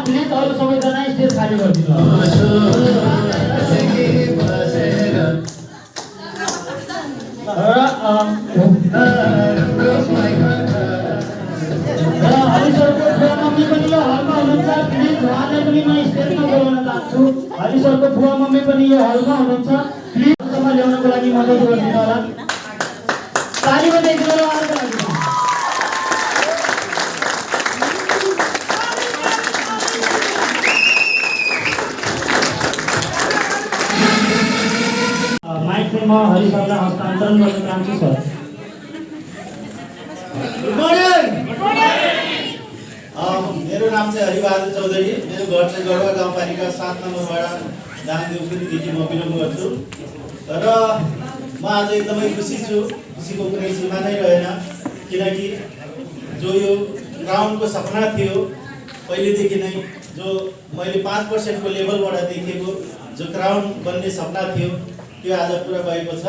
Please अरू सबैजना stage खाली गरिदिनु हरिसरको बुवा मम्मी पनि यो हलमा हुनुहुन्छ। प्लिज उहाँलाई पनि म स्टेजमा बोलाउन चाहन्छु। हरिसरको बुवा मम्मी पनि यो हलमा हुनुहुन्छ। प्लिज सम्म ल्याउनको लागि मद्दत गरिदिनु होला। ताली बजाइदिनु होला उहाँको लागि। माइक में म हरिसरलाई हस्तान्तरण गर्न चाहन्छु सर। Good morning. मेरो नाम चाहिँ हरिबहादुर चौधरी। मेरो घर चाहिँ गढवा गाउँपालिका 7 नम्बर वडा दाङदेउखुरीदेखि म बिलोङ गर्छु। र म आज एकदमै खुसी छु। खुसीको कुनै सीमा नै रहेन, किनकि जो यो ग्राउन्डको सपना थियो पहिलेदेखि नै, जो मैले 5% को लेभलबाट देखेको जो ग्राउन्ड बन्ने सपना थियो त्यो आज पुरा भएको छ।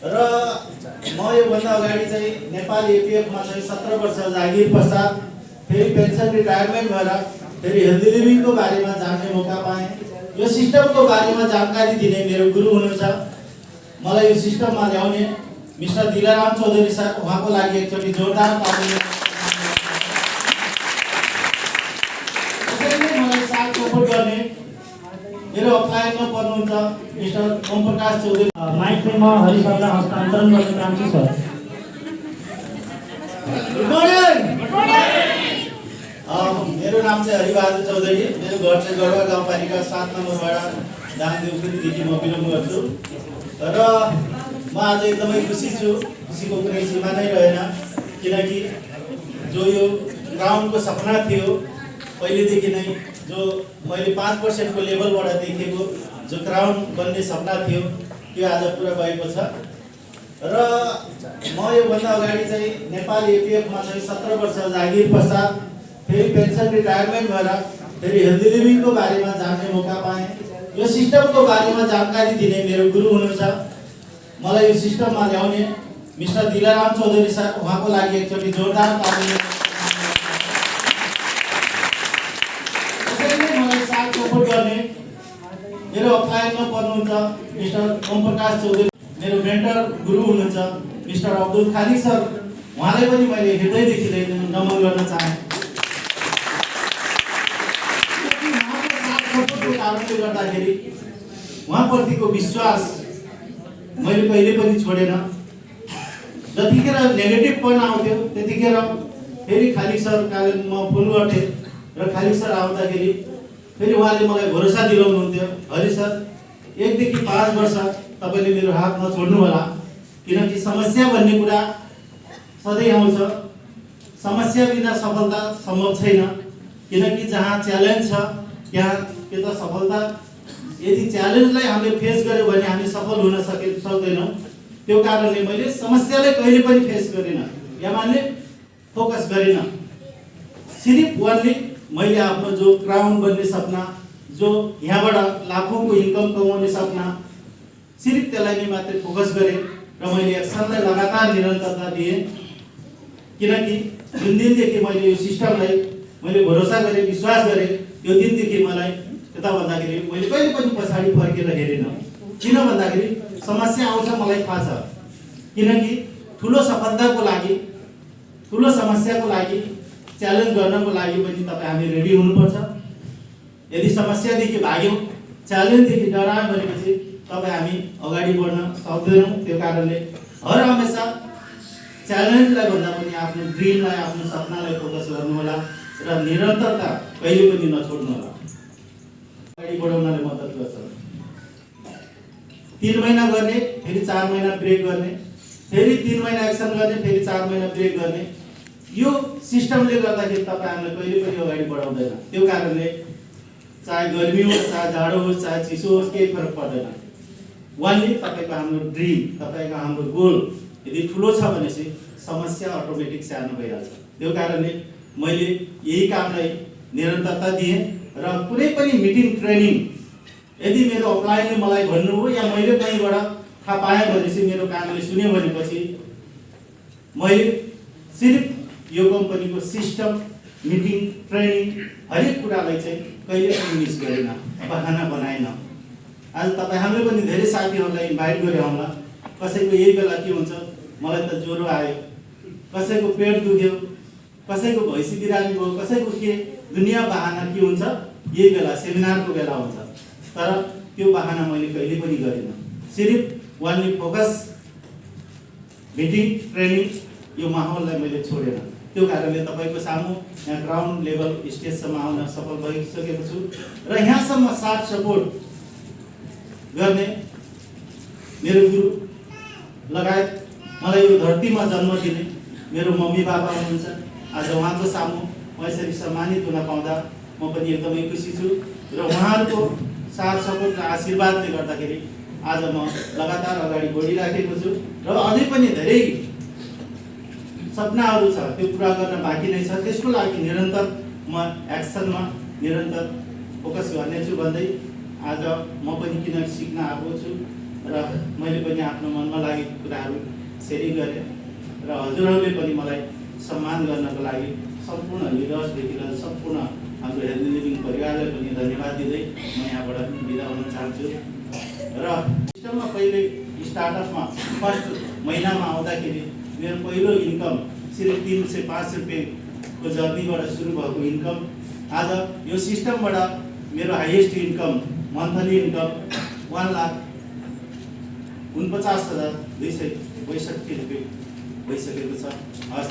र म योभन्दा अगाडि चाहिँ नेपाल एपिएफमा चाहिँ 17 वर्ष जागिर पश्चात फेरि पेन्सन रिटायरमेन्ट भएर फेरि हेल्दी लिभिङको बारेमा जान्ने मौका पाएँ। यो सिस्टमको बारेमा जानकारी दिने मेरो गुरु हुनुहुन्छ। मलाई यो सिस्टममा ल्याउने मिस्टर दिलाराम चौधरी सर, उहाँको लागि एकचोटि जोरदार ताली। त्यसैले मलाई साथ सपोर्ट गर्ने मेरो अप्लाइनमा पर्नुहुन्छ मिस्टर ओम प्रकाश चौधरी। माइक में म हरिसरलाई हस्तान्तरण गर्न चाहन्छु सर। Good morning. मेरो नाम चाहिँ हरिबहादुर चौधरी। मेरो घर चाहिँ गढवा गाउँपालिका 7 नम्बर वडा दाङदेउखुरीदेखि म बिलोङ गर्छु। र म आज एकदमै खुसी छु। खुसीको कुनै सीमा नै रहेन, किनकि जो यो ग्राउन्डको सपना थियो पहिलेदेखि नै, जो मैले 5% को लेभलबाट देखेको जो ग्राउन्ड बन्ने सपना थियो त्यो आज पुरा भएको छ। र म योभन्दा अगाडि चाहिँ नेपाल एपिएफमा चाहिँ 17 वर्ष जागिर पश्चात फेरि पेन्सन रिटायरमेन्ट भएर फेरि हेल्दी लिभिङको बारेमा जान्ने मौका पाएँ। यो सिस्टमको बारेमा जानकारी दिने मेरो गुरु हुनुहुन्छ। मलाई यो सिस्टममा ल्याउने मिस्टर दिलाराम चौधरी सर, उहाँको लागि एकचोटि जोरदार ताली। त्यसैले मलाई साथ सपोर्ट गर्ने मेरो अप्लाइनमा पर्नुहुन्छ मिस्टर ओम प्रकाश चौधरी। मेरो मेन्टर गुरु हुनुहुन्छ मिस्टर अब्दुल खालिक सर, उहाँलाई पनि मैले हृदयदेखि नमन गर्न चाहे। सपोर्टको कारणले गर्दाखेरि उहाँप्रतिको विश्वास मैले कहिले पनि छोडेन। जतिखेर नेगेटिभ पोइन्ट आउँथ्यो त्यतिखेर फेरि खालिक सर कारण म फोन गर्थेँ र खालिक सर आउँदाखेरि फेरि उहाँले मलाई भरोसा दिलाउनुहुन्थ्यो, हरि सर 1 देखि 5 वर्ष तपाईँले मेरो हात नछोड्नु होला, किनकि समस्या भन्ने कुरा सधैँ आउँछ। समस्या बिना सफलता सम्भव छैन, किनकि जहाँ च्यालेन्ज छ त्यहाँ त्यो त सफलता। यदि च्यालेन्जलाई हामीले फेस गर्यो भने हामी सफल हुन सक्दैनौँ। त्यो कारणले मैले समस्यालाई कहिले पनि फेस गरिनँ या मैले फोकस गरिनँ। सिर्फ वानली मैले आफ्नो जो क्राउन बन्ने सपना, जो यहाँबाट लाखौँको इन्कम कमाउने सपना, सिर्फ त्यसलाई नै मात्रै फोकस गरेँ र मैले एक्सनलाई लगातार निरन्तरता दिएँ। किनकि जुन दिनदेखि मैले यो सिस्टमलाई मैले भरोसा गरेँ, विश्वास गरेँ, त्यो दिनदेखि मलाई यता भन्दाखेरि मैले कहिले पनि पछाडि फर्केर हेरेन। किन भन्दाखेरि समस्या आउँछ मलाई थाहा छ, किनकि ठुलो सफलताको लागि, ठुलो समस्याको लागि, च्यालेन्ज गर्नको लागि पनि तपाईँ हामी रेडी हुनुपर्छ। यदि समस्यादेखि भाग्यौँ, च्यालेन्जदेखि डरायौँ भनेपछि तपाईँ हामी अगाडि बढ्न सक्दैनौँ। त्यो कारणले हर हमेसा च्यालेन्जलाई भन्दा पनि आफ्नो ड्रिमलाई, आफ्नो सपनालाई फोकस गर्नुहोला र निरन्तरता कहिले पनि नछोड्नुहोला। अगाडि बढाउनले मद्दत गर्छ। 3 महिना गर्ने, फेरि 4 महिना ब्रेक गर्ने, फेरि 3 महिना एक्सन गर्ने, फेरि 4 महिना ब्रेक गर्ने, यो सिस्टमले गर्दाखेरि तपाईहरुले कहिले पनि अगाडि बढाउँदैन। त्यो कारणले चाहे गर्मी होस्, चाहे जाडो होस्, चाहे चिसो होस्, केही फरक पर्दैन। वानली तपाईको हाम्रो ड्रिम, तपाईको हाम्रो गोल यदि ठुलो छ भनेपछि समस्या अटोमेटिक सानो भइहाल्छ। त्यो कारणले मैले यही कामलाई निरन्तरता दिएँ र कुनै पनि मिटिङ, ट्रेनिङ यदि मेरो अप्लाइले मलाई भन्नुभयो या मैले कहीँबाट थाहा पाएँ भनेपछि, मेरो कामले सुन्यो भनेपछि मैले सिर्फ यो कम्पनीको सिस्टम, मिटिङ, ट्रेनिङ हरेक कुरालाई चाहिँ कहिले पनि मिस गरेन, बहाना बनाएन। आज तपाईँ हामीले पनि धेरै साथीहरूलाई इन्भाइट गरे होला। कसैको यही बेला के हुन्छ, मलाई त ज्वरो आयो, कसैको पेट दुख्यो, कसैको भैँसी बिरामी भयो, कसैको के दुनियाँ बहाना के हुन्छ, यही बेला सेमिनारको बेला हुन्छ। तर त्यो बहाना मैले कहिले पनि गरिनँ। सिर्फ वानली फोकस, मिटिङ, ट्रेनिङ, यो माहौललाई मैले छोडेन। त्यो कारणले तपाईको सामु यहाँ ग्राउन्ड लेभल स्टेजसम्म आउन सफल भइसकेको छु र यहाँसम्म साथ सपोर्ट गर्ने मेरो गुरु लगायत मलाई यो धरतीमा जन्म दिने मेरो मम्मी बाबा हुनुहुन्छ। आज उहाँको सामु म यसरी सम्मानित हुन पाउँदा म पनि एकदमै खुसी छु र उहाँहरूको साथ सपोर्ट र आशीर्वादले गर्दाखेरि आज म लगातार अगाडि बढिराखेको छु र अझै पनि धेरै सपनाहरू छ, त्यो पुरा गर्न बाँकी नै छ। त्यसको लागि निरन्तर म एक्सनमा निरन्तर फोकस गर्नेछु भन्दै आज म पनि किन सिक्न आएको छु र मैले पनि आफ्नो मनमा लागेको कुराहरू सेयरिङ गरेँ र हजुरहरूले पनि मलाई सम्मान गर्नको लागि सम्पूर्ण लिडर्सदेखि लिएर सम्पूर्ण हाम्रो हेल्दी लिभिङ परिवारलाई पनि धन्यवाद दिँदै म यहाँबाट बिदा हुन चाहन्छु। र सिस्टममा पहिले स्टार्टअपमा फर्स्ट महिनामा आउँदाखेरि मेरो पहिलो इन्कम सिर्फ 305 रुपियाँको जर्नीबाट सुरु भएको इन्कम आज यो सिस्टमबाट मेरो हाइएस्ट इन्कम, मन्थली इन्कम 1,49,265 रुपियाँ भइसकेको छ। हस्,